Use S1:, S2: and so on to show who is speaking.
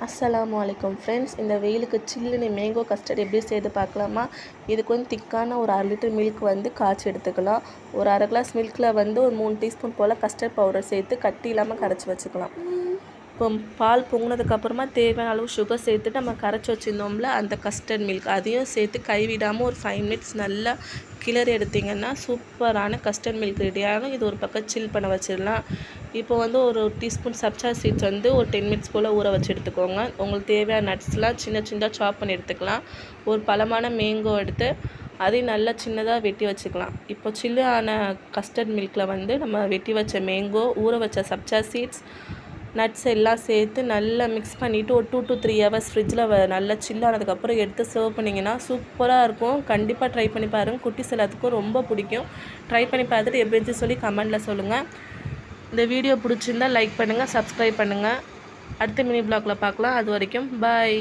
S1: அஸ்ஸலாமு அலைக்கும் ஃப்ரெண்ட்ஸ். இந்த வெயிலுக்கு சில்லுன்னு மேங்கோ கஸ்டர்ட் எப்படி செய்து பார்க்கலாமா? இதுக்கு வந்து திக்கான ஒரு 1/2 லிட்டர் மில்க் வந்து காய்ச்சி எடுத்துக்கலாம். ஒரு 1/2 கிளாஸ் மில்கில் வந்து ஒரு 3 டீஸ்பூன் போல் கஸ்டர்ட் பவுடர் சேர்த்து கட்டி இல்லாமல் கரைச்சி வச்சுக்கலாம். இப்போ பால் பொங்கினதுக்கப்புறமா தேவையான அளவு சுகர் சேர்த்துட்டு நம்ம கரைச்சி வச்சுருந்தோம்ல அந்த கஸ்டர்ட் மில்க் அதையும் சேர்த்து கைவிடாமல் ஒரு 5 மினிட்ஸ் நல்லா கிளறி எடுத்திங்கன்னா சூப்பரான கஸ்டர்ட் மில்க் ரெடியாகும். இது ஒரு பக்கம் சில் பண்ண வச்சிடலாம். இப்போ வந்து ஒரு டீஸ்பூன் சப்ஜா சீட்ஸ் வந்து ஒரு 10 மினிட்ஸ் போல் ஊற வச்சு எடுத்துக்கோங்க. உங்களுக்கு தேவையான நட்ஸ்லாம் சின்ன சின்னதாக சாப் பண்ணி எடுத்துக்கலாம். ஒரு பழமான மேங்கோ எடுத்து அதையும் நல்லா சின்னதாக வெட்டி வச்சுக்கலாம். இப்போ சில்லு ஆன கஸ்டர்ட் மில்கில் வந்து நம்ம வெட்டி வச்ச மேங்கோ, ஊற வச்ச சப்ஜா சீட்ஸ், நட்ஸ் எல்லாம் சேர்த்து நல்லா மிக்ஸ் பண்ணிவிட்டு ஒரு 2 to 3 ஹவர்ஸ் ஃப்ரிட்ஜில் நல்லா சில்லானதுக்கப்புறம் எடுத்து சர்வ் பண்ணிங்கன்னா சூப்பராக இருக்கும். கண்டிப்பாக ட்ரை பண்ணி பாருங்கள். குட்டீஸ் எல்லாத்துக்கும் ரொம்ப பிடிக்கும். ட்ரை பண்ணி பார்த்துட்டு எப்படி இருந்துச்சு சொல்லி கமெண்டில் சொல்லுங்கள். இந்த வீடியோ பிடிச்சிருந்தால் லைக் பண்ணுங்கள், சப்ஸ்கிரைப் பண்ணுங்கள். அடுத்த மினி ப்ளாகில் பார்க்கலாம். அது வரைக்கும் பாய்.